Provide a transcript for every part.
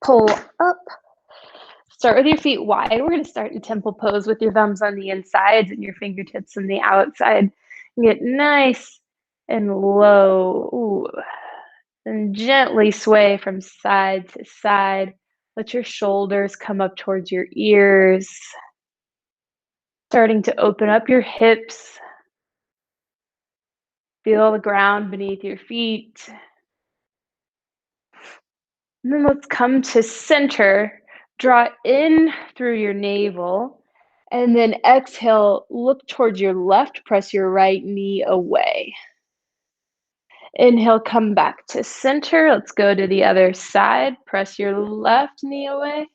pull up. Start with your feet wide. We're going to start in temple pose with your thumbs on the insides and your fingertips on the outside. Get nice and low. Ooh. And gently sway from side to side. Let your shoulders come up towards your ears. Starting to open up your hips. Feel the ground beneath your feet. And then let's come to center. Draw in through your navel. And then exhale, look towards your left. Press your right knee away. Inhale, come back to center. Let's go to the other side. Press your left knee away.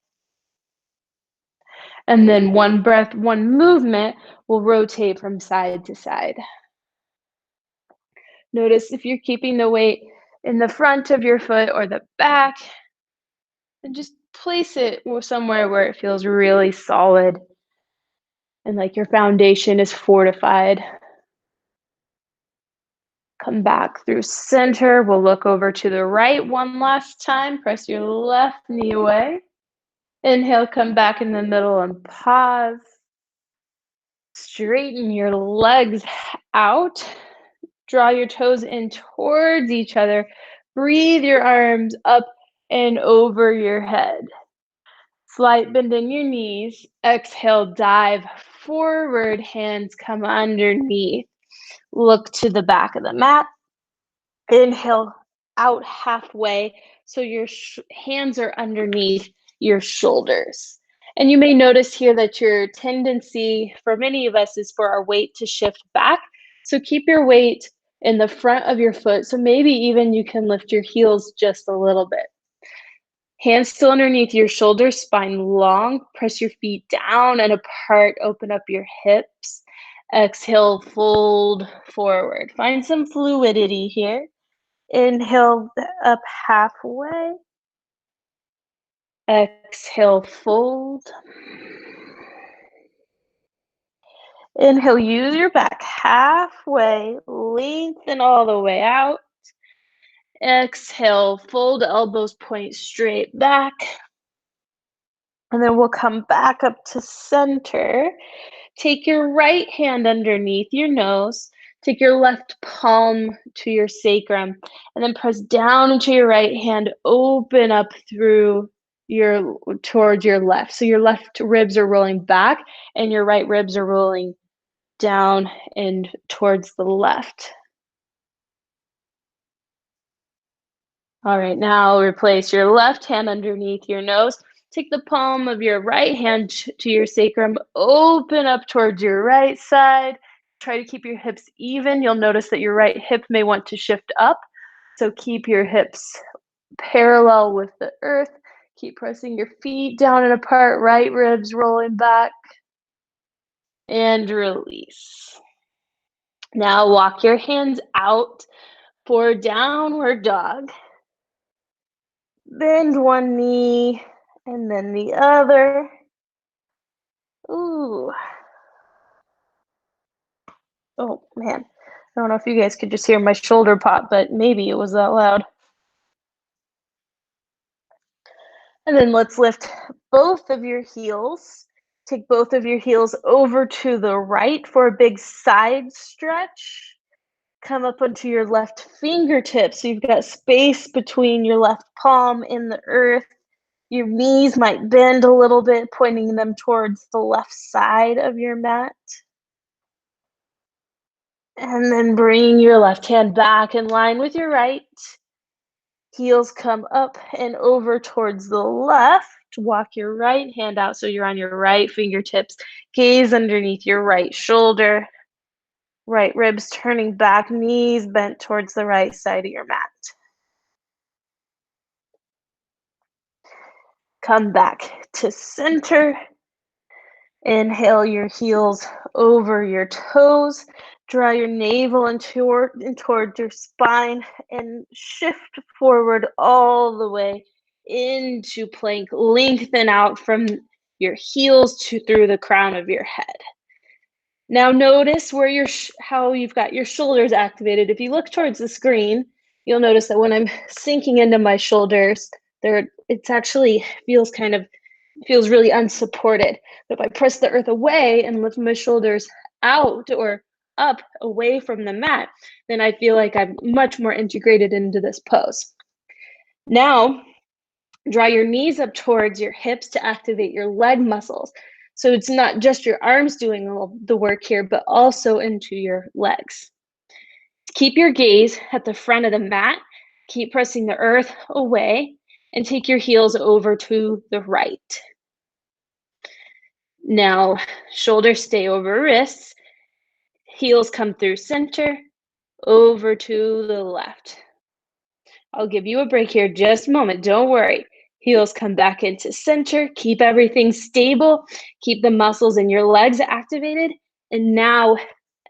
And then one breath, one movement will rotate from side to side. Notice if you're keeping the weight in the front of your foot or the back, and just place it somewhere where it feels really solid and like your foundation is fortified. Come back through center. We'll look over to the right one last time. Press your left knee away. Inhale, come back in the middle and pause. Straighten your legs out. Draw your toes in towards each other. Breathe your arms up and over your head. Slight bend in your knees. Exhale, dive forward. Hands come underneath. Look to the back of the mat. Inhale, out halfway. So your hands are underneath your shoulders. And you may notice here that your tendency for many of us is for our weight to shift back. So keep your weight in the front of your foot. So maybe even you can lift your heels just a little bit. Hands still underneath your shoulders, spine long. Press your feet down and apart. Open up your hips. Exhale, fold forward. Find some fluidity here. Inhale up halfway. Exhale, fold. Inhale, use your back halfway. Lengthen all the way out. Exhale, fold, elbows point straight back. And then we'll come back up to center. Take your right hand underneath your nose. Take your left palm to your sacrum. And then press down into your right hand. Open up through towards your left. So your left ribs are rolling back and your right ribs are rolling down and towards the left. All right, now replace your left hand underneath your nose. Take the palm of your right hand to your sacrum. Open up towards your right side. Try to keep your hips even. You'll notice that your right hip may want to shift up. So keep your hips parallel with the earth. Keep pressing your feet down and apart. Right ribs rolling back. And release. Now walk your hands out for downward dog. Bend one knee and then the other. Ooh. Oh, man. I don't know if you guys could just hear my shoulder pop, but maybe it was that loud. And then let's lift both of your heels. Take both of your heels over to the right for a big side stretch. Come up onto your left fingertips. So you've got space between your left palm and the earth. Your knees might bend a little bit, pointing them towards the left side of your mat. And then bring your left hand back in line with your right. Heels come up and over towards the left. Walk your right hand out so you're on your right fingertips. Gaze underneath your right shoulder. Right ribs turning back, knees bent towards the right side of your mat. Come back to center. Inhale your heels over your toes. Draw your navel in towards your spine and shift forward all the way into plank. Lengthen out from your heels through the crown of your head. Now notice where how you've got your shoulders activated. If you look towards the screen, you'll notice that when I'm sinking into my shoulders, they're it's actually feels really unsupported. But if I press the earth away and lift my shoulders out or up away from the mat, then I feel like I'm much more integrated into this pose. Now, draw your knees up towards your hips to activate your leg muscles. So it's not just your arms doing all the work here, but also into your legs. Keep your gaze at the front of the mat. Keep pressing the earth away and take your heels over to the right. Now, shoulders stay over wrists. Heels come through center, over to the left. I'll give you a break here, just a moment, don't worry. Heels come back into center, keep everything stable, keep the muscles in your legs activated, and now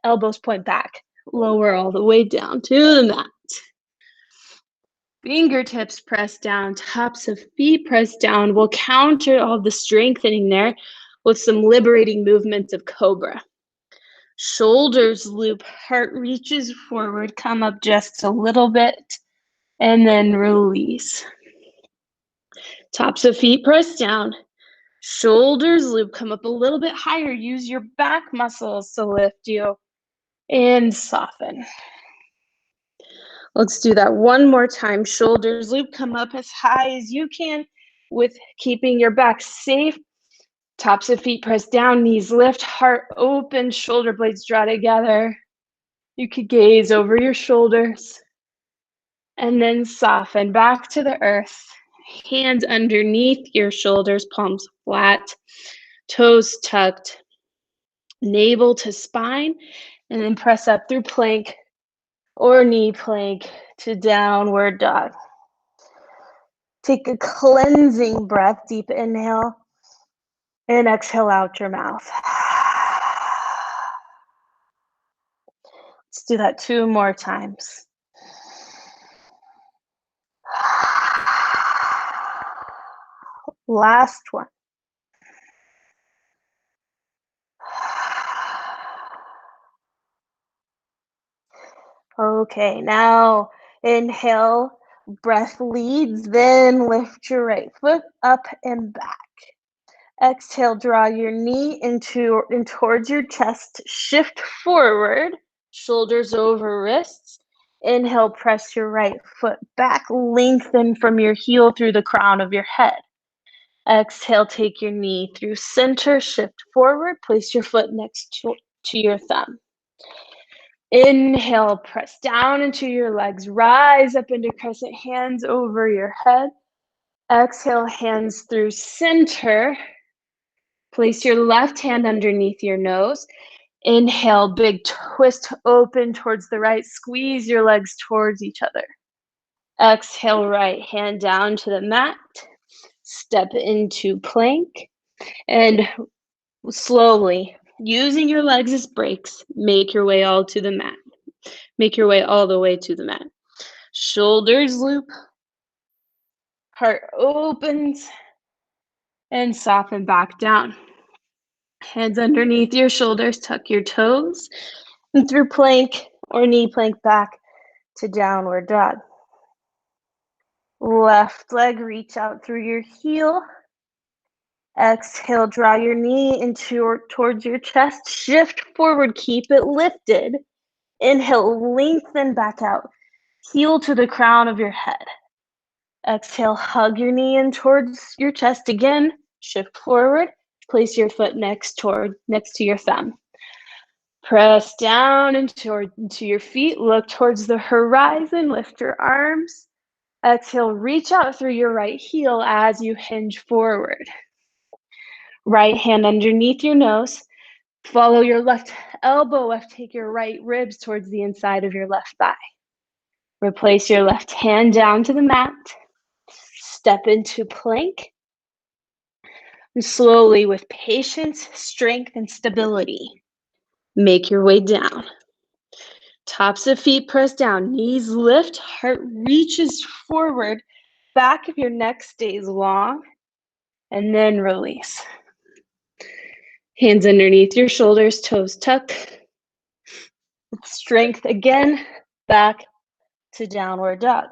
elbows point back, lower all the way down to the mat. Fingertips press down, tops of feet press down. We'll counter all the strengthening there with some liberating movements of cobra. Shoulders loop, heart reaches forward, come up just a little bit, and then release. Tops of feet press down, shoulders loop, come up a little bit higher. Use your back muscles to lift you, and soften. Let's do that one more time. Shoulders loop, come up as high as you can with keeping your back safe. Tops of feet press down, knees lift, heart open, shoulder blades draw together. You could gaze over your shoulders and then soften back to the earth. Hands underneath your shoulders, palms flat, toes tucked, navel to spine, and then press up through plank or knee plank to downward dog. Take a cleansing breath, deep inhale, and exhale out your mouth. Let's do that 2 more times. Last one. Okay, now inhale, breath leads, then lift your right foot up and back. Exhale, draw your knee in towards your chest, shift forward, shoulders over wrists. Inhale, press your right foot back, lengthen from your heel through the crown of your head. Exhale, take your knee through center, shift forward, place your foot next to your thumb. Inhale, press down into your legs, rise up into crescent, hands over your head. Exhale, hands through center. Place your left hand underneath your nose. Inhale, big twist open towards the right. Squeeze your legs towards each other. Exhale, right hand down to the mat. Step into plank. And slowly, using your legs as brakes, make your way all to the mat. Make your way all the way to the mat. Shoulders loop. Heart opens. And soften back down. Hands underneath your shoulders, tuck your toes, and through plank or knee plank back to downward dog. Left leg, reach out through your heel. Exhale, draw your knee towards your chest. Shift forward, keep it lifted. Inhale, lengthen back out. Heel to the crown of your head. Exhale, hug your knee in towards your chest again. Shift forward. Place your foot next to your thumb. Press down into your feet. Look towards the horizon. Lift your arms. Exhale, reach out through your right heel as you hinge forward. Right hand underneath your nose. Follow your left elbow. Take your right ribs towards the inside of your left thigh. Replace your left hand down to the mat. Step into plank. And slowly, with patience, strength, and stability, make your way down. Tops of feet press down, knees lift, heart reaches forward, back of your neck stays long, and then release. Hands underneath your shoulders, toes tuck. With strength again, back to downward dog.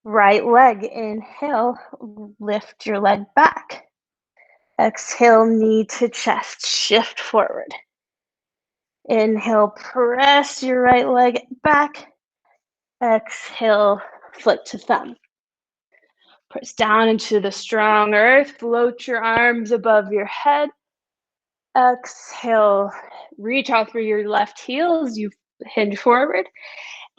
Right leg, inhale, lift your leg back. Exhale, knee to chest, shift forward. Inhale, press your right leg back. Exhale, foot to thumb. Press down into the strong earth, float your arms above your head. Exhale, reach out through your left heel as you hinge forward.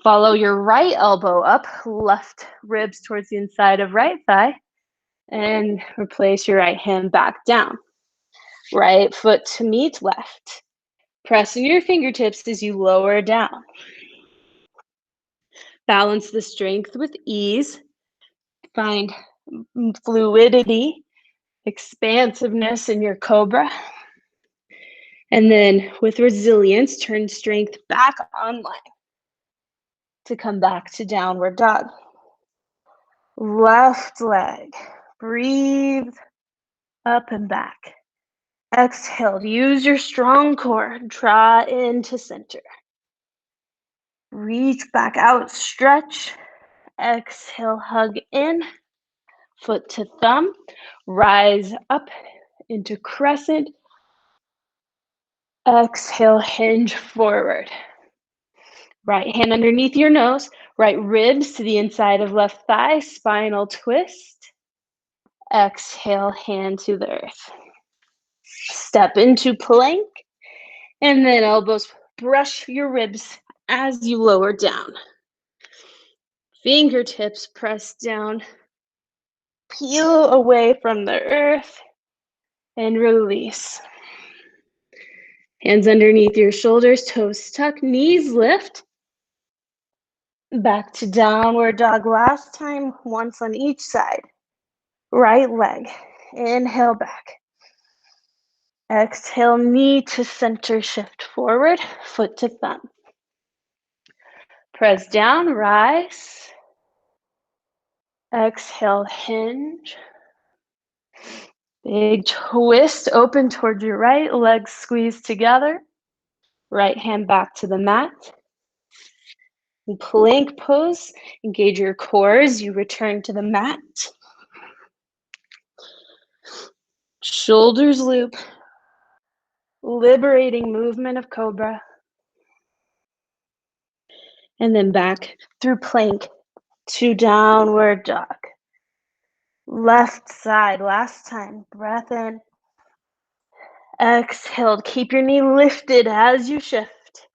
Follow your right elbow up, left ribs towards the inside of right thigh, and replace your right hand back down. Right foot to meet left. Pressing your fingertips as you lower down. Balance the strength with ease. Find fluidity, expansiveness in your cobra. And then with resilience, turn strength back online to come back to downward dog. Left leg, breathe up and back. Exhale, use your strong core, draw into center. Reach back out, stretch. Exhale, hug in, foot to thumb. Rise up into crescent. Exhale, hinge forward. Right hand underneath your nose, right ribs to the inside of left thigh, spinal twist. Exhale, hand to the earth. Step into plank, and then elbows brush your ribs as you lower down. Fingertips press down, peel away from the earth, and release. Hands underneath your shoulders, toes tuck, knees lift. Back to downward dog last time, once on each side. Right leg, inhale back. Exhale, knee to center, shift forward, foot to thumb. Press down, rise. Exhale, hinge. Big twist, open towards your right, legs squeeze together. Right hand back to the mat. Plank pose, engage your core as you return to the mat. Shoulders loop, liberating movement of cobra. And then back through plank to downward dog. Left side, last time, breath in. Exhale, keep your knee lifted as you shift.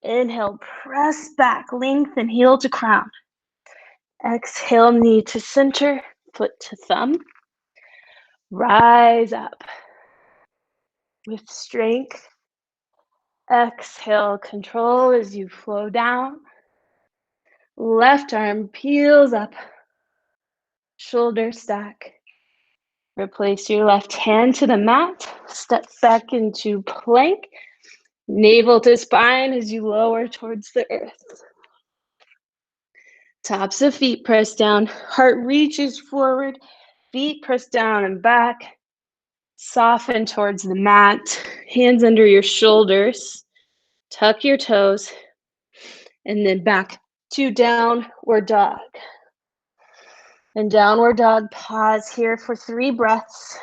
Inhale, press back, lengthen, heel to crown. Exhale, knee to center, foot to thumb. Rise up with strength. Exhale, control as you flow down. Left arm peels up, shoulder stack. Replace your left hand to the mat. Step back into plank. Navel to spine as you lower towards the earth. Tops of feet press down. Heart reaches forward. Feet press down and back. Soften towards the mat. Hands under your shoulders. Tuck your toes. And then back to downward dog. And downward dog, pause here for 3 breaths.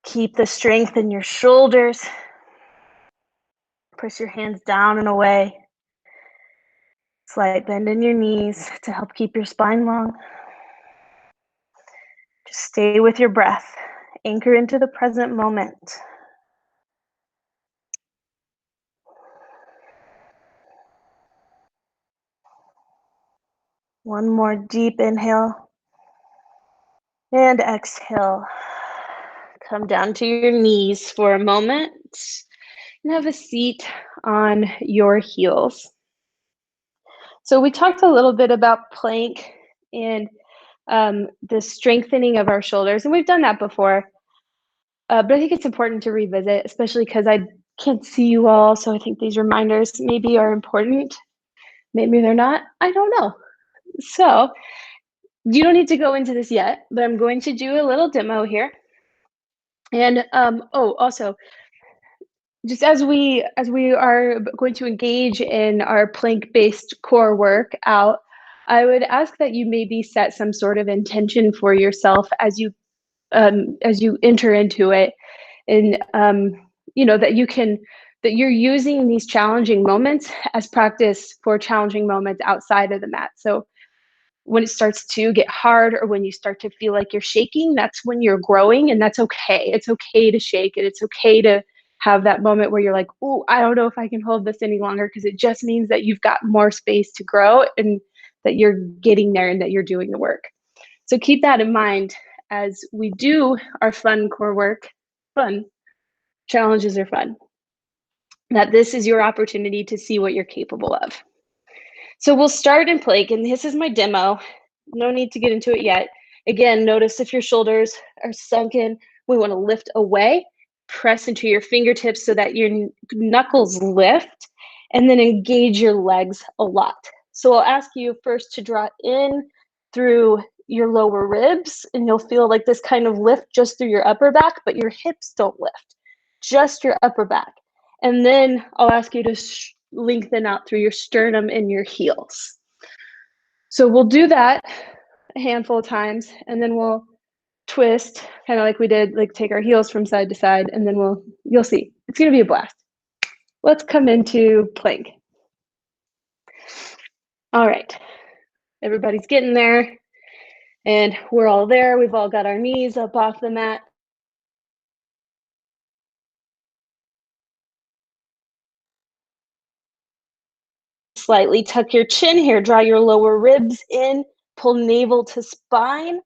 Keep the strength in your shoulders. Press your hands down and away. Slight bend in your knees to help keep your spine long. Just stay with your breath. Anchor into the present moment. One more deep inhale. And exhale. Come down to your knees for a moment and have a seat on your heels. So we talked a little bit about plank and the strengthening of our shoulders, and we've done that before. But I think it's important to revisit, especially because I can't see you all, so I think these reminders maybe are important. Maybe they're not. I don't know. So you don't need to go into this yet, but I'm going to do a little demo here. And also, just as we are going to engage in our plank-based core workout, I would ask that you maybe set some sort of intention for yourself as you enter into it, and that you're using these challenging moments as practice for challenging moments outside of the mat. So when it starts to get hard or when you start to feel like you're shaking, that's when you're growing, and that's okay. It's okay to shake it. It's okay to have that moment where you're like, oh, I don't know if I can hold this any longer, because it just means that you've got more space to grow and that you're getting there and that you're doing the work. So keep that in mind as we do our fun core work. Fun. Challenges are fun. That this is your opportunity to see what you're capable of. So we'll start in plank, and this is my demo. No need to get into it yet. Again, notice if your shoulders are sunken, we want to lift away, press into your fingertips so that your knuckles lift, and then engage your legs a lot. So I'll ask you first to draw in through your lower ribs, and you'll feel like this kind of lift just through your upper back, but your hips don't lift, just your upper back. And then I'll ask you to lengthen out through your sternum and your heels. So we'll do that a handful of times, and then we'll twist, kind of like we did, like take our heels from side to side, and then you'll see. It's gonna be a blast. Let's come into plank. All right, everybody's getting there, and we're all there. We've all got our knees up off the mat. Slightly tuck your chin here, draw your lower ribs in, pull navel to spine,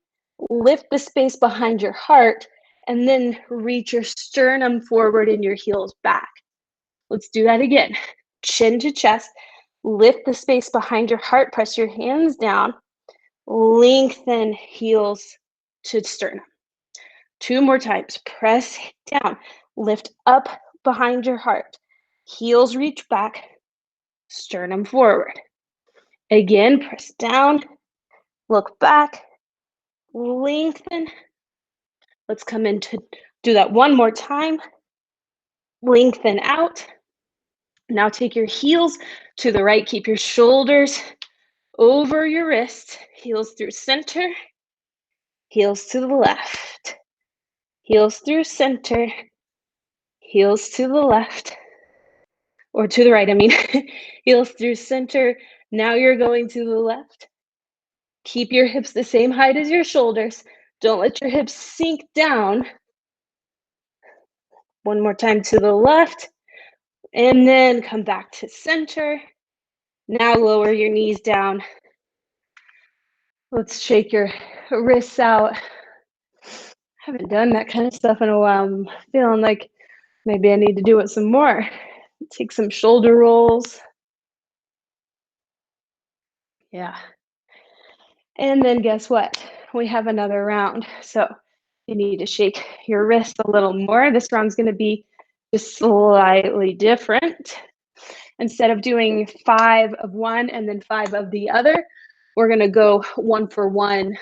lift the space behind your heart, and then reach your sternum forward and your heels back. Let's do that again. Chin to chest, lift the space behind your heart, press your hands down, lengthen heels to sternum. 2 more times. Press down, lift up behind your heart, heels reach back, sternum forward. Again, press down, look back, lengthen. Let's come in to do that one more time. Lengthen out. Now take your heels to the right. Keep your shoulders over your wrist. Heels through center. Heels to the left. Heels through center. Heels to the left. Or to the right, I mean. Heels through center. Now you're going to the left. Keep your hips the same height as your shoulders. Don't let your hips sink down. One more time to the left. And then come back to center. Now lower your knees down. Let's shake your wrists out. Haven't done that kind of stuff in a while. I'm feeling like maybe I need to do it some more. Take some shoulder rolls. Yeah. And then guess what? We have another round. So you need to shake your wrists a little more. This round's going to be just slightly different. Instead of doing 5 of one and then 5 of the other, we're going to go 1 for 1,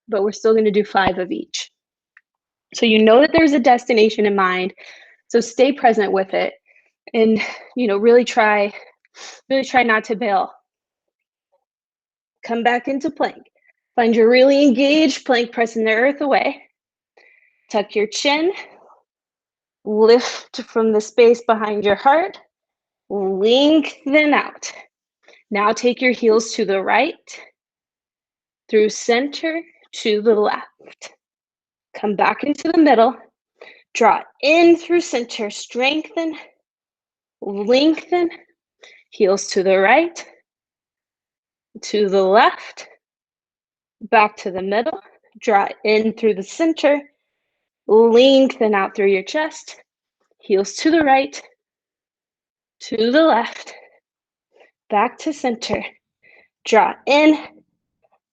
but we're still going to do 5 of each. So you know that there's a destination in mind. So stay present with it, and really try not to bail. Come back into plank. Find your really engaged plank, pressing the earth away. Tuck your chin. Lift from the space behind your heart. Lengthen out. Now take your heels to the right, through center to the left. Come back into the middle. Draw in through center. Strengthen. Lengthen. Heels to the right, to the left, back to the middle. Draw in through the center. Lengthen out through your chest. Heels to the right, to the left, back to center. Draw in,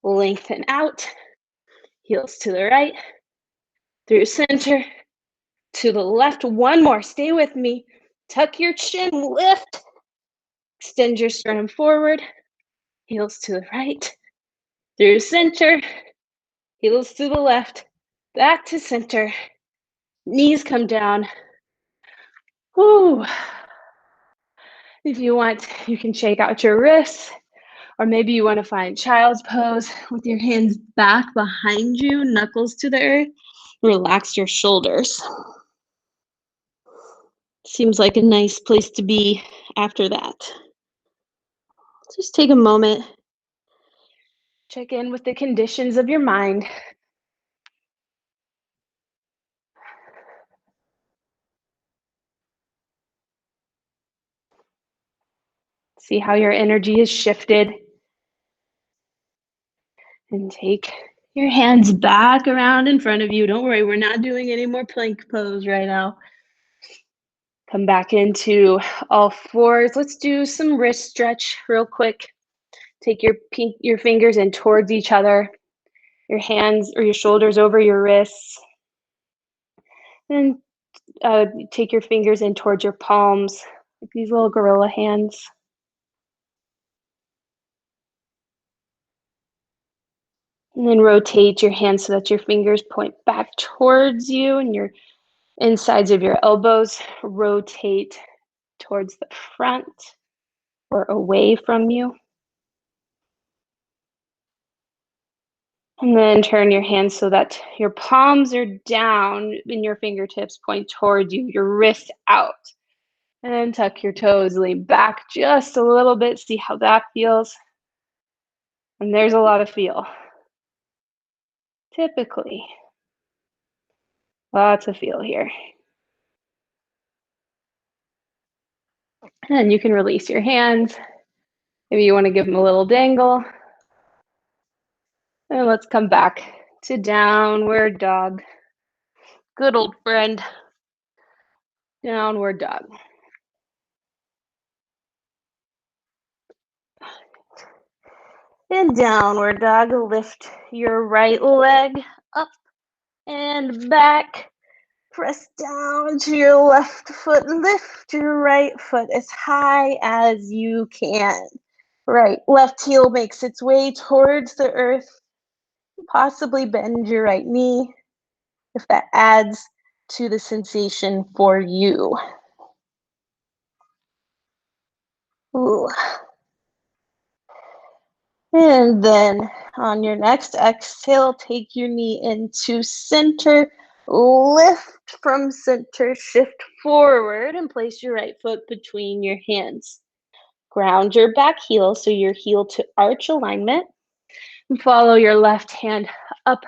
lengthen out, heels to the right, through center, to the left. One more, stay with me. Tuck your chin, lift, extend your sternum forward, heels to the right, through center, heels to the left, back to center, knees come down. Whew. If you want, you can shake out your wrists, Or maybe you want to find child's pose with your hands back behind you, knuckles to the earth. Relax your shoulders. Seems like a nice place to be after that. Just take a moment. Check in with the conditions of your mind. See how your energy has shifted. And take your hands back around in front of you. Don't worry, we're not doing any more plank pose right now. Come back into all fours. Let's do some wrist stretch real quick. Take your fingers in towards each other. Your hands or your shoulders over your wrists. And take your fingers in towards your palms, like these little gorilla hands. And then rotate your hands so that your fingers point back towards you and your insides of your elbows rotate towards the front or away from you. And then turn your hands so that your palms are down and your fingertips point towards you, your wrists out. And then tuck your toes, lean back just a little bit, see how that feels. And there's a lot of feel. Typically, lots of feel here. And you can release your hands. Maybe you want to give them a little dangle. And let's come back to downward dog. Good old friend. Downward dog. In downward dog, lift your right leg up and back. Press down to your left foot. Lift your right foot as high as you can. Right, left heel makes its way towards the earth. Possibly bend your right knee if that adds to the sensation for you. Ooh. And then on your next exhale, take your knee into center, lift from center, shift forward, and place your right foot between your hands. Ground your back heel so your heel to arch alignment. And follow your left hand up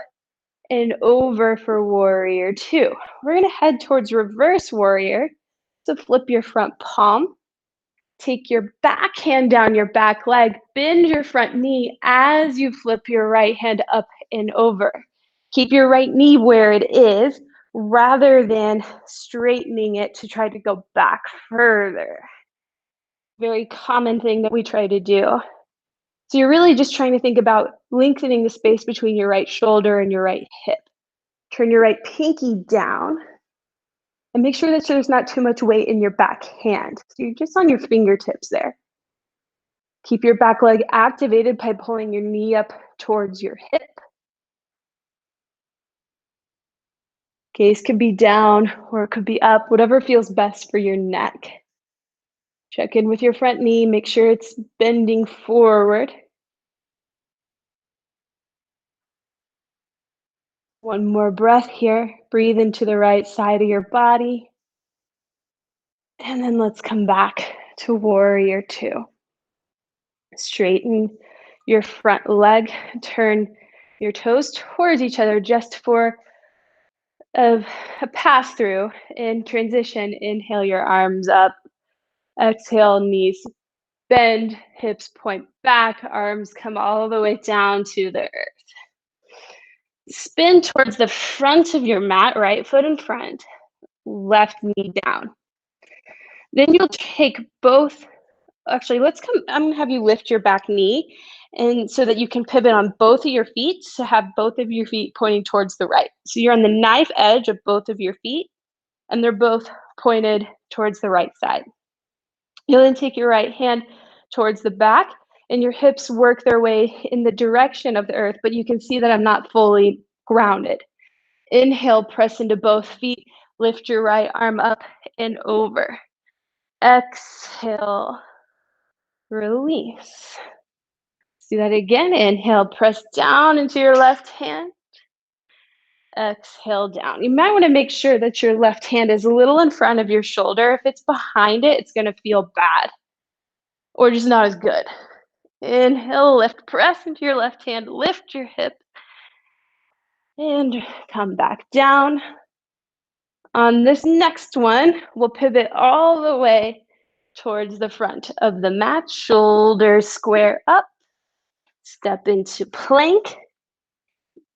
and over for warrior two. We're going to head towards reverse warrior. So flip your front palm. Take your back hand down your back leg. Bend your front knee as you flip your right hand up and over. Keep your right knee where it is rather than straightening it to try to go back further. Very common thing that we try to do. So you're really just trying to think about lengthening the space between your right shoulder and your right hip. Turn your right pinky down and make sure that there's not too much weight in your back hand. So you're just on your fingertips there. Keep your back leg activated by pulling your knee up towards your hip. Gaze could be down or it could be up, whatever feels best for your neck. Check in with your front knee, make sure it's bending forward. One more breath here. Breathe into the right side of your body. And then let's come back to warrior two. Straighten your front leg, turn your toes towards each other just for a pass through. In transition, inhale your arms up, exhale, knees bend, hips point back, arms come all the way down to the earth. Spin towards the front of your mat, right foot in front, left knee down. Then you'll take both, actually I'm gonna have you lift your back knee and so that you can pivot on both of your feet to have both of your feet pointing towards the right. So you're on the knife edge of both of your feet and they're both pointed towards the right side. You'll then take your right hand towards the back and your hips work their way in the direction of the earth, but you can see that I'm not fully grounded. Inhale, press into both feet, lift your right arm up and over. Exhale, release. Do that again. Inhale, press down into your left hand. Exhale down. You might want to make sure that your left hand is a little in front of your shoulder. If it's behind it, it's going to feel bad or just not as good. Inhale, lift, press into your left hand, lift your hip, and come back down. On this next one, we'll pivot all the way towards the front of the mat, shoulders square up, step into plank,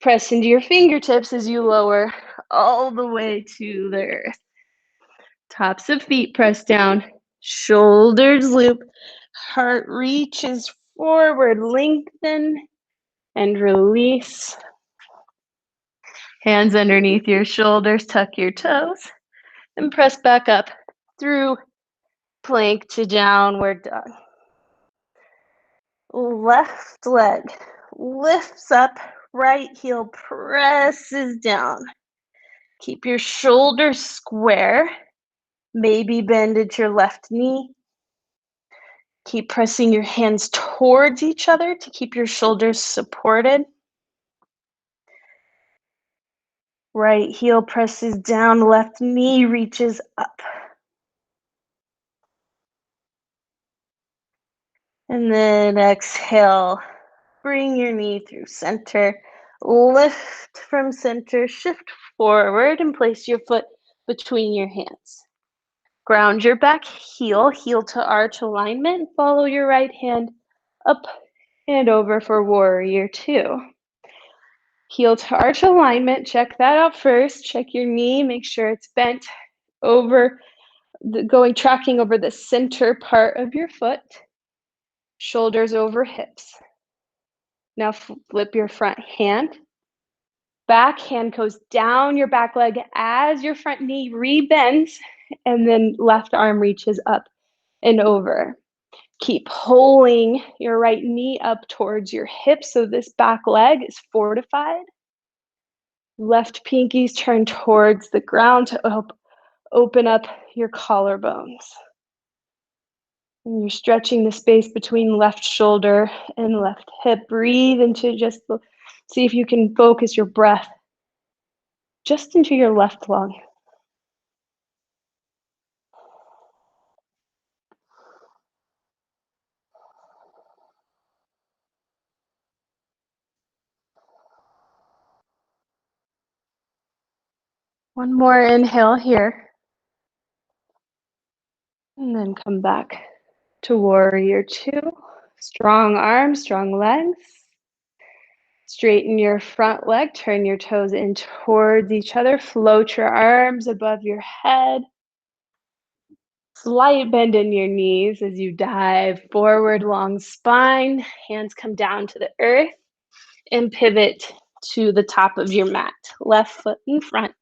press into your fingertips as you lower all the way to the earth. Tops of feet press down, shoulders loop, heart reaches forward, lengthen and release. Hands underneath your shoulders, tuck your toes, and press back up through plank to downward dog. Left leg lifts up, right heel presses down. Keep your shoulders square. Maybe bend at your left knee. Keep pressing your hands towards each other to keep your shoulders supported. Right heel presses down, left knee reaches up. And then exhale, bring your knee through center. Lift from center, shift forward and place your foot between your hands. Ground your back heel, heel to arch alignment. Follow your right hand up and over for warrior two. Heel to arch alignment, check that out first. Check your knee, make sure it's bent over, tracking over the center part of your foot. Shoulders over hips. Now flip your front hand. Back hand goes down your back leg as your front knee rebends, and then left arm reaches up and over. Keep pulling your right knee up towards your hip so this back leg is fortified. Left pinkies turn towards the ground to open up your collarbones. And you're stretching the space between left shoulder and left hip. Breathe into see if you can focus your breath just into your left lung. One more inhale here. And then come back to warrior two. Strong arms, strong legs. Straighten your front leg, turn your toes in towards each other, float your arms above your head. Slight bend in your knees as you dive forward, long spine. Hands come down to the earth and pivot to the top of your mat. Left foot in front.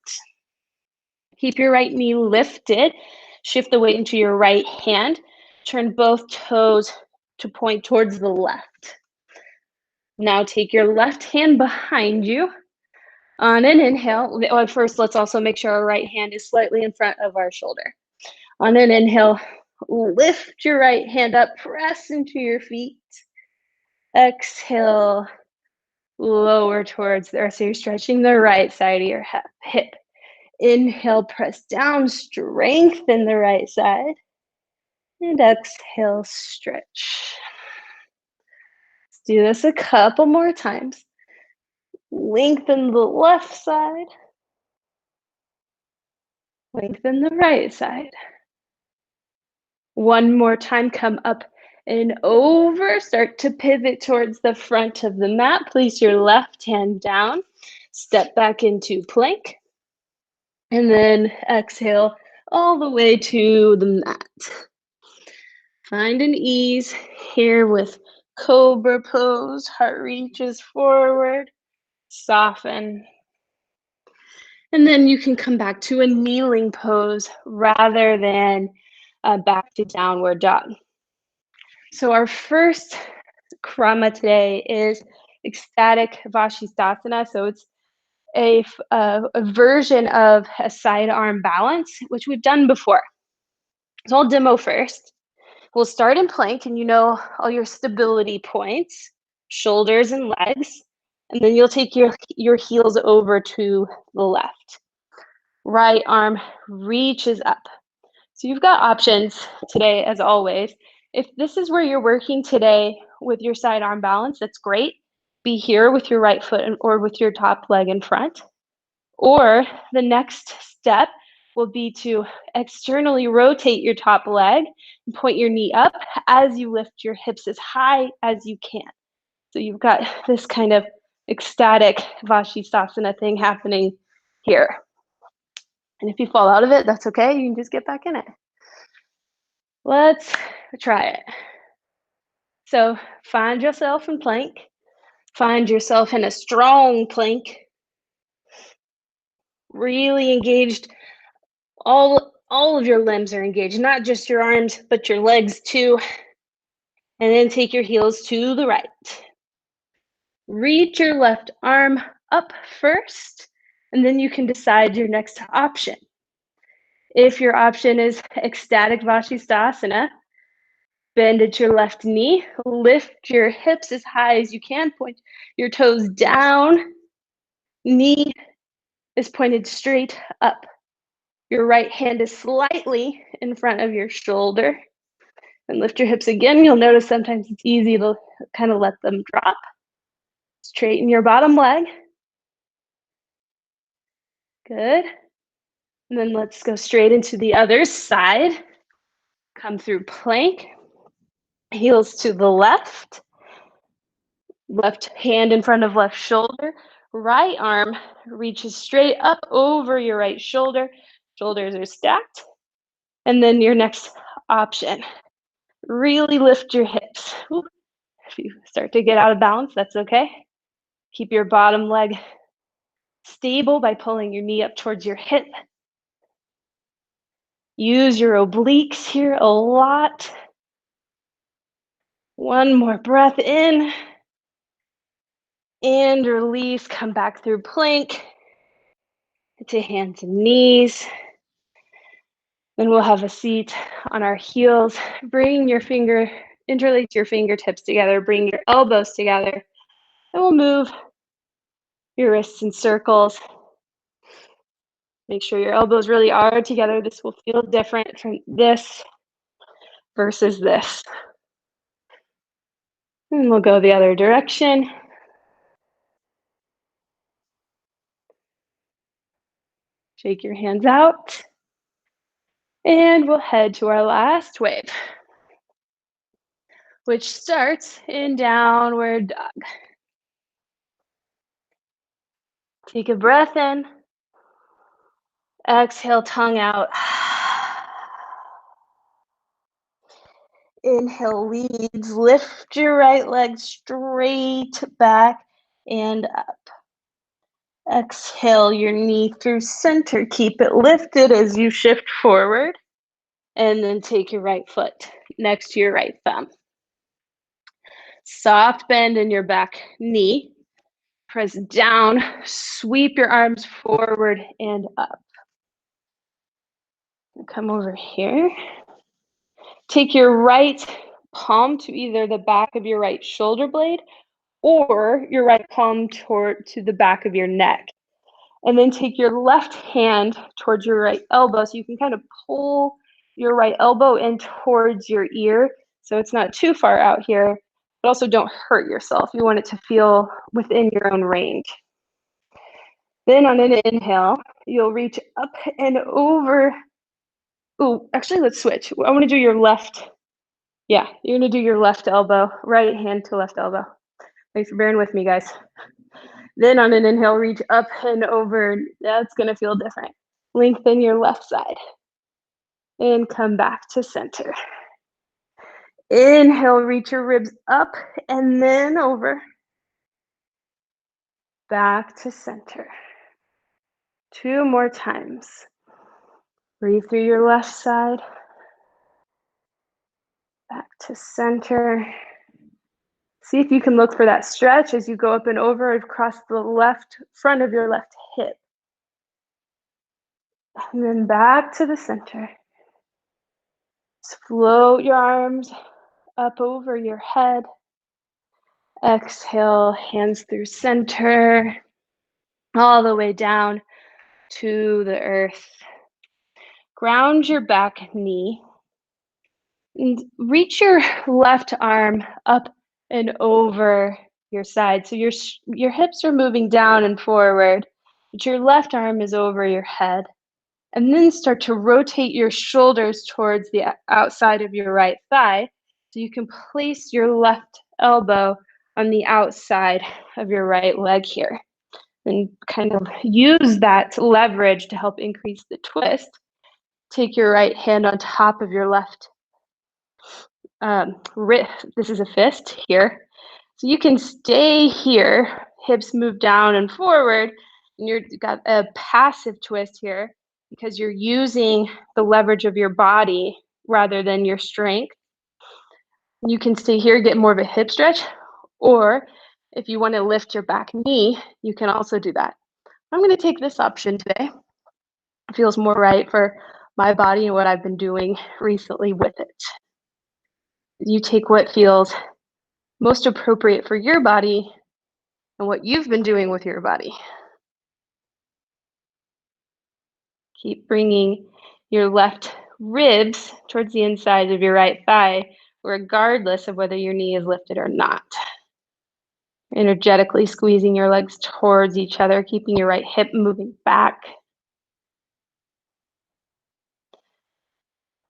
Keep your right knee lifted. Shift the weight into your right hand. Turn both toes to point towards the left. Now take your left hand behind you. On an inhale, first let's also make sure our right hand is slightly in front of our shoulder. On an inhale, lift your right hand up, press into your feet. Exhale, lower towards the earth. So you're stretching the right side of your hip. Inhale, press down, strengthen the right side. And exhale, stretch. Let's do this a couple more times. Lengthen the left side. Lengthen the right side. One more time, come up and over. Start to pivot towards the front of the mat. Place your left hand down. Step back into plank. And then exhale all the way to the mat. Find an ease here with cobra pose. Heart reaches forward. Soften. And then you can come back to a kneeling pose rather than back to downward dog. So our first krama today is ecstatic Vasisthasana. So it's a version of a side arm balance, which we've done before. So I'll demo first. We'll start in plank, and you know all your stability points. shoulders and legs, and then you'll take your heels over to the left. Right arm reaches up. So you've got options today, as always. If this is where you're working today with your side arm balance, that's great. Be here with your right foot or with your top leg in front. Or the next step will be to externally rotate your top leg and point your knee up as you lift your hips as high as you can. So you've got this kind of ecstatic Vasisthasana thing happening here. And if you fall out of it, that's okay. You can just get back in it. Let's try it. So find yourself in plank. Find yourself in a strong plank. Really engaged. All of your limbs are engaged, not just your arms, but your legs too. And then take your heels to the right. Reach your left arm up first, and then you can decide your next option. If your option is ecstatic Vasisthasana, bend at your left knee, lift your hips as high as you can, point your toes down, knee is pointed straight up. Your right hand is slightly in front of your shoulder. And lift your hips again. You'll notice sometimes it's easy to kind of let them drop. Straighten your bottom leg. Good. And then let's go straight into the other side. Come through plank. Heels to the left. Left hand in front of left shoulder. Right arm reaches straight up over your right shoulder. Shoulders are stacked. And then your next option. Really lift your hips. If you start to get out of balance, that's okay. Keep your bottom leg stable by pulling your knee up towards your hip. Use your obliques here a lot. One more breath in and release. Come back through plank to hands and knees. Then we'll have a seat on our heels. Interlace your fingertips together. Bring your elbows together. And we'll move your wrists in circles. Make sure your elbows really are together. This will feel different from this versus this. And we'll go the other direction. Shake your hands out. And we'll head to our last wave, which starts in downward dog. Take a breath in. Exhale, tongue out. Inhale, leads. Lift your right leg straight back and up. Exhale your knee through center. Keep it lifted as you shift forward. And then take your right foot next to your right thumb. Soft bend in your back knee. Press down. Sweep your arms forward and up. Come over here. Take your right palm to either the back of your right shoulder blade or your right palm to the back of your neck. And then take your left hand towards your right elbow. So you can kind of pull your right elbow in towards your ear. So it's not too far out here, but also don't hurt yourself. You want it to feel within your own range. Then on an inhale, you'll reach up and over. Oh, actually, let's switch. I want to do your left. Yeah, you're going to do your left elbow, right hand to left elbow. Thanks for bearing with me, guys. Then on an inhale, reach up and over. That's going to feel different. Lengthen your left side. And come back to center. Inhale, reach your ribs up and then over. Back to center. 2 more times. Breathe through your left side. Back to center. See if you can look for that stretch as you go up and over across the left front of your left hip. And then back to the center. Just float your arms up over your head. Exhale, hands through center, all the way down to the earth. Ground your back knee and reach your left arm up and over your side. So your hips are moving down and forward, but your left arm is over your head. And then start to rotate your shoulders towards the outside of your right thigh. So you can place your left elbow on the outside of your right leg here. And kind of use that leverage to help increase the twist. Take your right hand on top of your left wrist. This is a fist here. So you can stay here, hips move down and forward, and you've got a passive twist here because you're using the leverage of your body rather than your strength. You can stay here, get more of a hip stretch, or if you want to lift your back knee, you can also do that. I'm going to take this option today. It feels more right for my body and what I've been doing recently with it. You take what feels most appropriate for your body and what you've been doing with your body. Keep bringing your left ribs towards the inside of your right thigh, regardless of whether your knee is lifted or not. Energetically squeezing your legs towards each other, keeping your right hip moving back.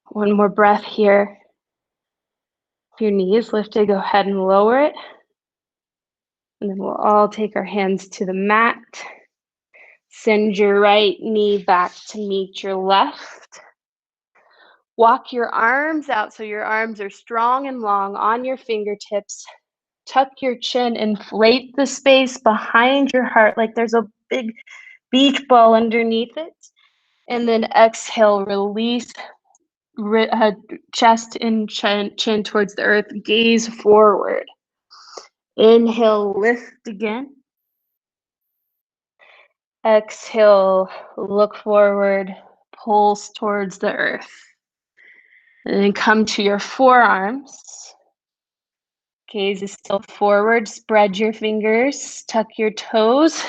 One more breath here. If your knee is lifted, go ahead and lower it. And then we'll all take our hands to the mat. Send your right knee back to meet your left. Walk your arms out so your arms are strong and long on your fingertips. Tuck your chin, inflate the space behind your heart like there's a big beach ball underneath it. And then exhale, release chest and chin towards the earth, gaze forward. Inhale, lift again. Exhale, look forward, pulse towards the earth. And then come to your forearms. Gaze is still forward. Spread your fingers, tuck your toes.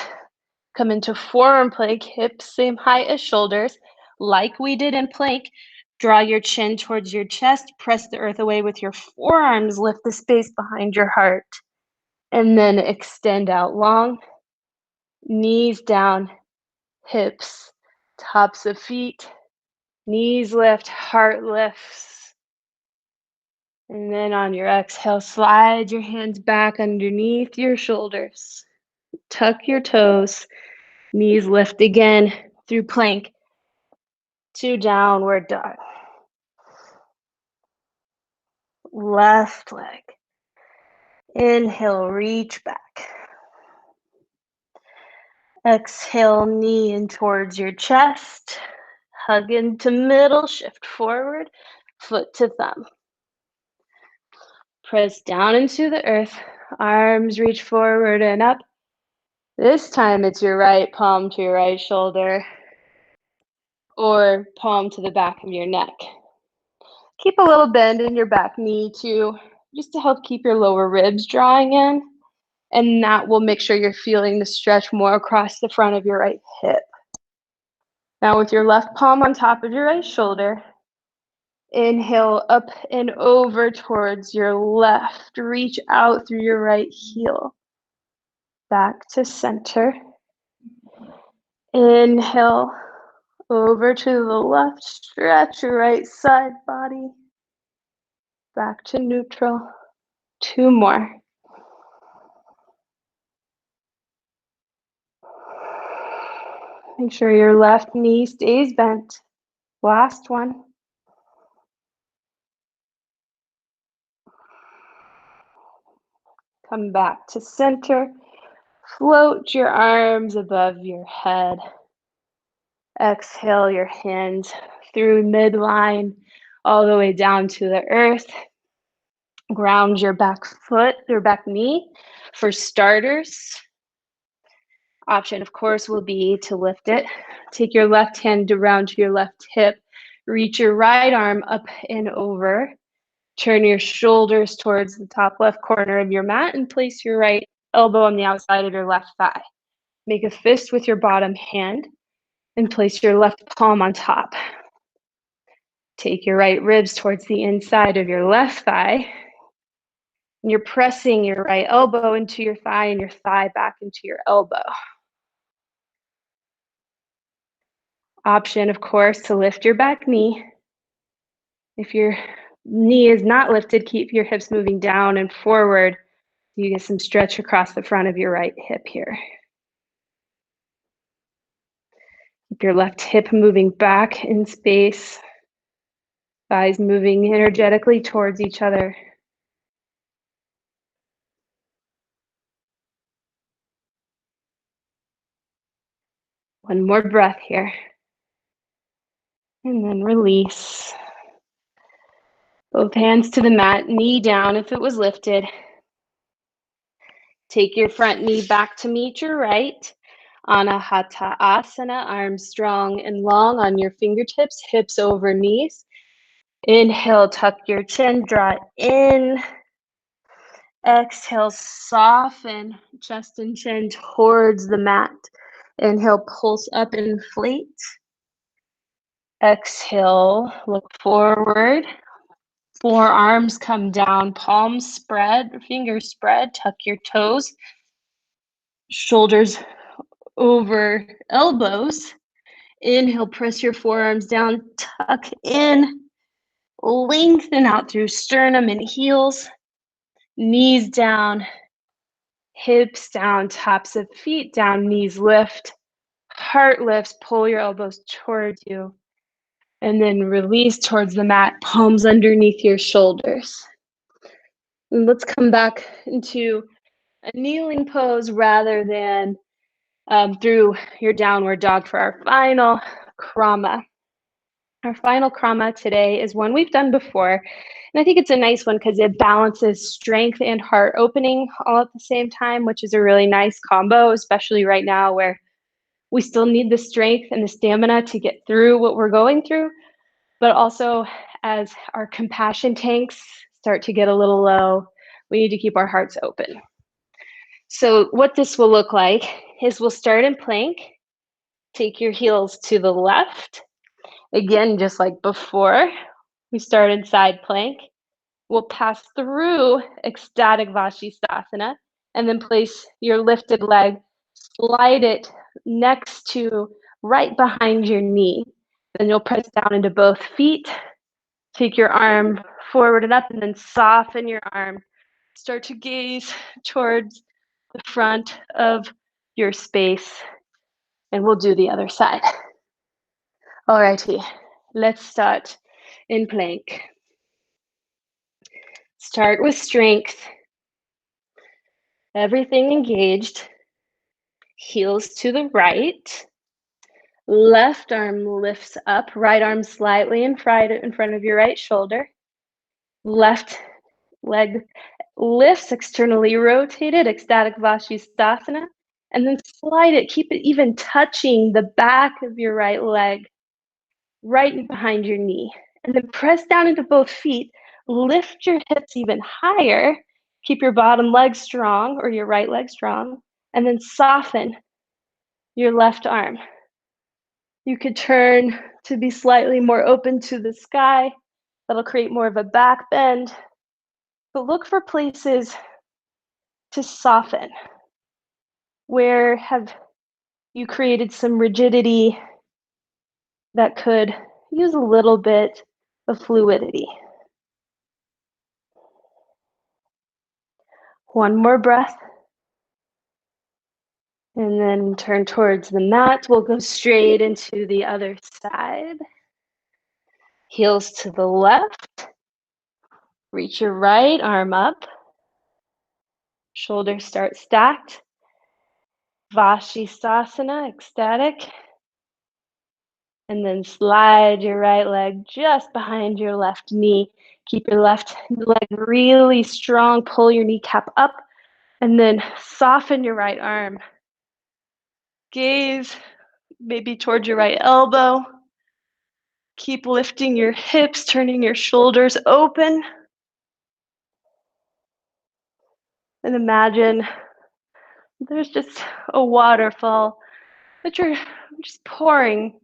Come into forearm plank, hips same height as shoulders. Like we did in plank, draw your chin towards your chest. Press the earth away with your forearms. Lift the space behind your heart. And then extend out long. Knees down, hips, tops of feet. Knees lift, heart lifts. And then on your exhale, slide your hands back underneath your shoulders. Tuck your toes. Knees lift again through plank to downward dog. Left leg. Inhale, reach back. Exhale, knee in towards your chest. Hug into middle, shift forward, foot to thumb. Press down into the earth, arms reach forward and up. This time it's your right palm to your right shoulder or palm to the back of your neck. Keep a little bend in your back knee too, just to help keep your lower ribs drawing in. And that will make sure you're feeling the stretch more across the front of your right hip. Now with your left palm on top of your right shoulder, inhale up and over towards your left. Reach out through your right heel. Back to center. Inhale over to the left. Stretch your right side body. Back to neutral. 2 more. Make sure your left knee stays bent. Last one. Come back to center. Float your arms above your head. Exhale your hands through midline all the way down to the earth. Ground your back foot, your back knee. For starters, option, of course, will be to lift it. Take your left hand around to your left hip. Reach your right arm up and over. Turn your shoulders towards the top left corner of your mat and place your right elbow on the outside of your left thigh. Make a fist with your bottom hand and place your left palm on top. Take your right ribs towards the inside of your left thigh. And you're pressing your right elbow into your thigh and your thigh back into your elbow. Option, of course, to lift your back knee. If your knee is not lifted, keep your hips moving down and forward. You get some stretch across the front of your right hip here. Keep your left hip moving back in space. Thighs moving energetically towards each other. One more breath here. And then release. Both hands to the mat, knee down if it was lifted. Take your front knee back to meet your right. Anahata Asana, arms strong and long on your fingertips, hips over knees. Inhale, tuck your chin, draw in. Exhale, soften chest and chin towards the mat. Inhale, pulse up, inflate. Exhale, look forward. Forearms come down, palms spread, fingers spread, tuck your toes. Shoulders over elbows. Inhale, press your forearms down, tuck in. Lengthen out through sternum and heels. Knees down, hips down, tops of feet down, knees lift. Heart lifts, pull your elbows towards you. And then release towards the mat, palms underneath your shoulders. And let's come back into a kneeling pose rather than through your downward dog for our final krama. Our final krama today is one we've done before, and I think it's a nice one because it balances strength and heart opening all at the same time, which is a really nice combo, especially right now where we still need the strength and the stamina to get through what we're going through, but also as our compassion tanks start to get a little low, we need to keep our hearts open. So what this will look like is we'll start in plank. Take your heels to the left. Again, just like before, we start in side plank. We'll pass through ecstatic Vasisthasana and then place your lifted leg, slide it next to right behind your knee. Then you'll press down into both feet. Take your arm forward and up and then soften your arm. Start to gaze towards the front of your space, and we'll do the other side. Alrighty, let's start in plank. Start with strength. Everything engaged. Heels to the right. Left arm lifts up, right arm slightly in front of your right shoulder. Left leg lifts, externally rotated, ecstatic Vasisthasana, and then slide it. Keep it even touching the back of your right leg, right behind your knee. And then press down into both feet. Lift your hips even higher. Keep your bottom leg strong or your right leg strong. And then soften your left arm. You could turn to be slightly more open to the sky. That'll create more of a back bend. But look for places to soften. Where have you created some rigidity that could use a little bit of fluidity? One more breath. And then turn towards the mat. We'll go straight into the other side. Heels to the left. Reach your right arm up. Shoulders start stacked. Vasisthasana, ecstatic. And then slide your right leg just behind your left knee. Keep your left leg really strong. Pull your kneecap up. And then soften your right arm. Gaze maybe towards your right elbow. Keep lifting your hips, turning your shoulders open. And imagine there's just a waterfall that you're just pouring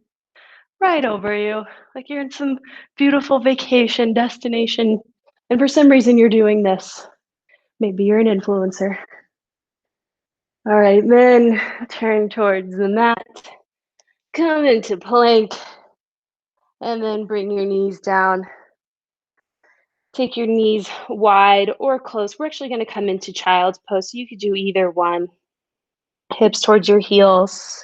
right over you, like you're in some beautiful vacation destination. And for some reason, you're doing this. Maybe you're an influencer. All right, then turn towards the mat, come into plank, and then bring your knees down. Take your knees wide or close. We're actually going to come into child's pose, so you could do either one. Hips towards your heels.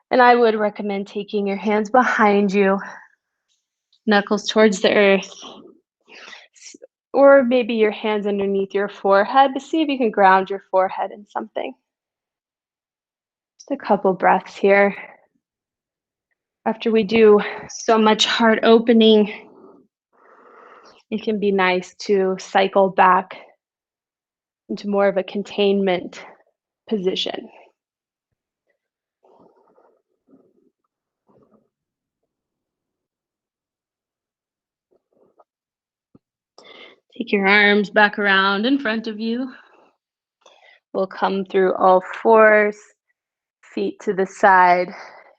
And I would recommend taking your hands behind you, knuckles towards the earth, or maybe your hands underneath your forehead, but see if you can ground your forehead in something. Just a couple breaths here. After we do so much heart opening, it can be nice to cycle back into more of a containment position. Take your arms back around in front of you. We'll come through all fours, feet to the side,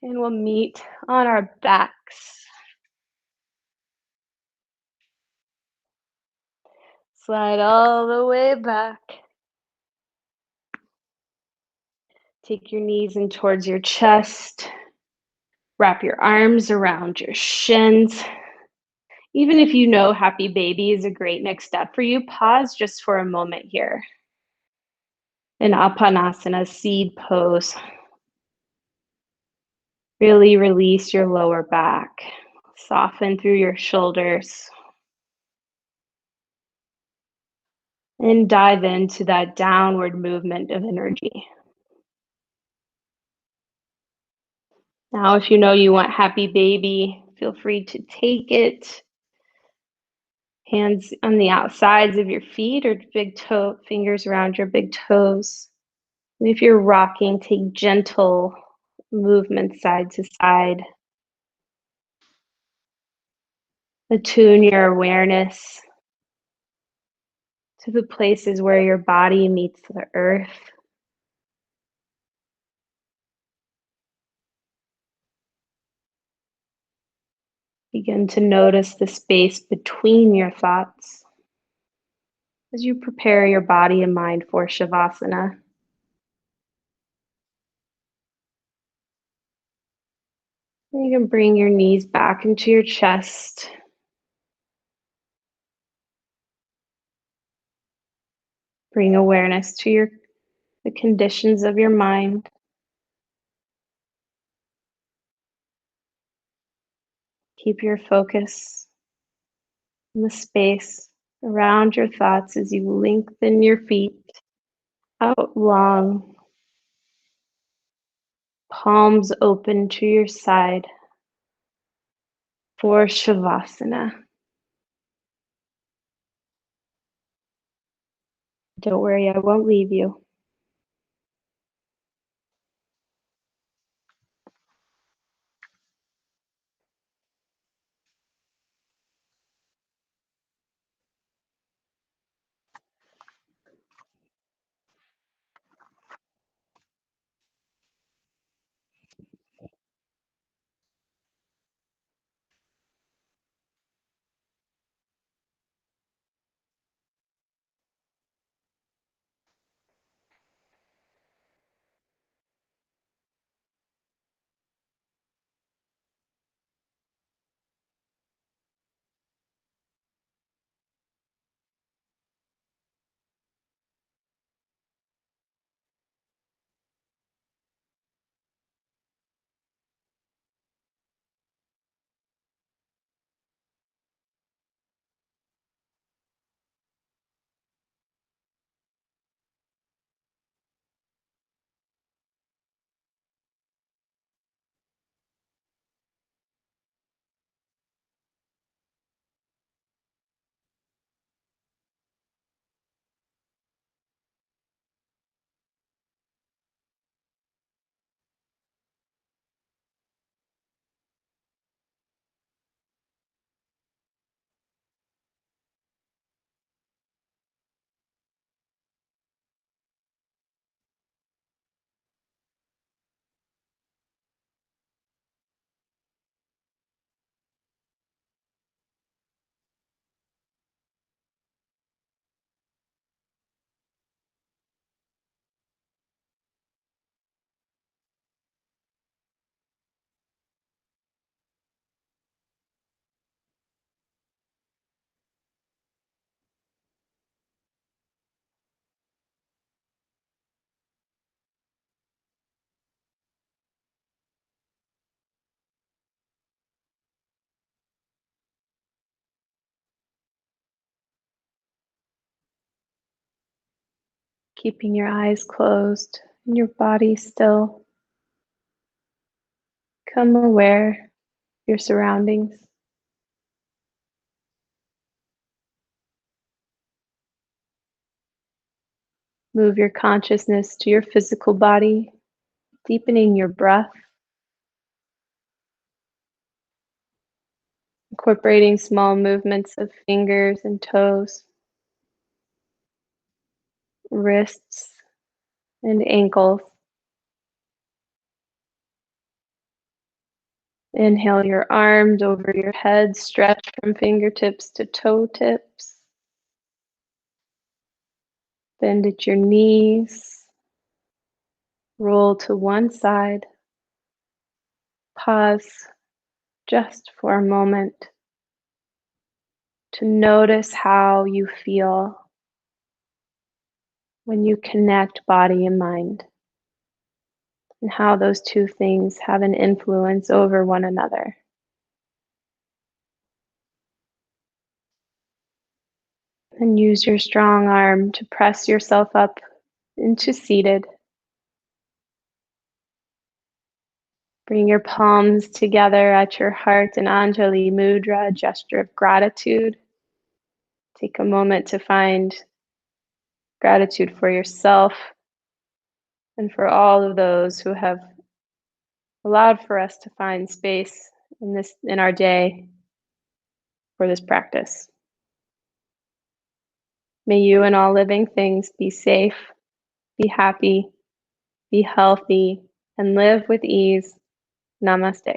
and we'll meet on our backs. Slide all the way back. Take your knees in towards your chest. Wrap your arms around your shins. Even if you know happy baby is a great next step for you, pause just for a moment here. In Apanasana, seed pose. Really release your lower back. Soften through your shoulders. And dive into that downward movement of energy. Now, if you know you want happy baby, feel free to take it. Hands on the outsides of your feet or big toe fingers around your big toes. And if you're rocking, take gentle movements side to side. Attune your awareness to the places where your body meets the earth. Begin to notice the space between your thoughts as you prepare your body and mind for Shavasana. And you can bring your knees back into your chest. Bring awareness to the conditions of your mind. Keep your focus in the space around your thoughts as you lengthen your feet out long, palms open to your side for Shavasana. Don't worry, I won't leave you. keeping your eyes closed and your body still. Become aware of your surroundings. Move your consciousness to your physical body, deepening your breath, incorporating small movements of fingers and toes, wrists and ankles. Inhale your arms over your head, stretch from fingertips to toe tips. Bend at your knees, roll to one side. Pause just for a moment to notice how you feel when you connect body and mind, and how those two things have an influence over one another. And use your strong arm to press yourself up into seated. Bring your palms together at your heart in Anjali Mudra, a gesture of gratitude. Take a moment to find gratitude for yourself and for all of those who have allowed for us to find space in our day for this practice. May you and all living things be safe, be happy, be healthy, and live with ease. Namaste.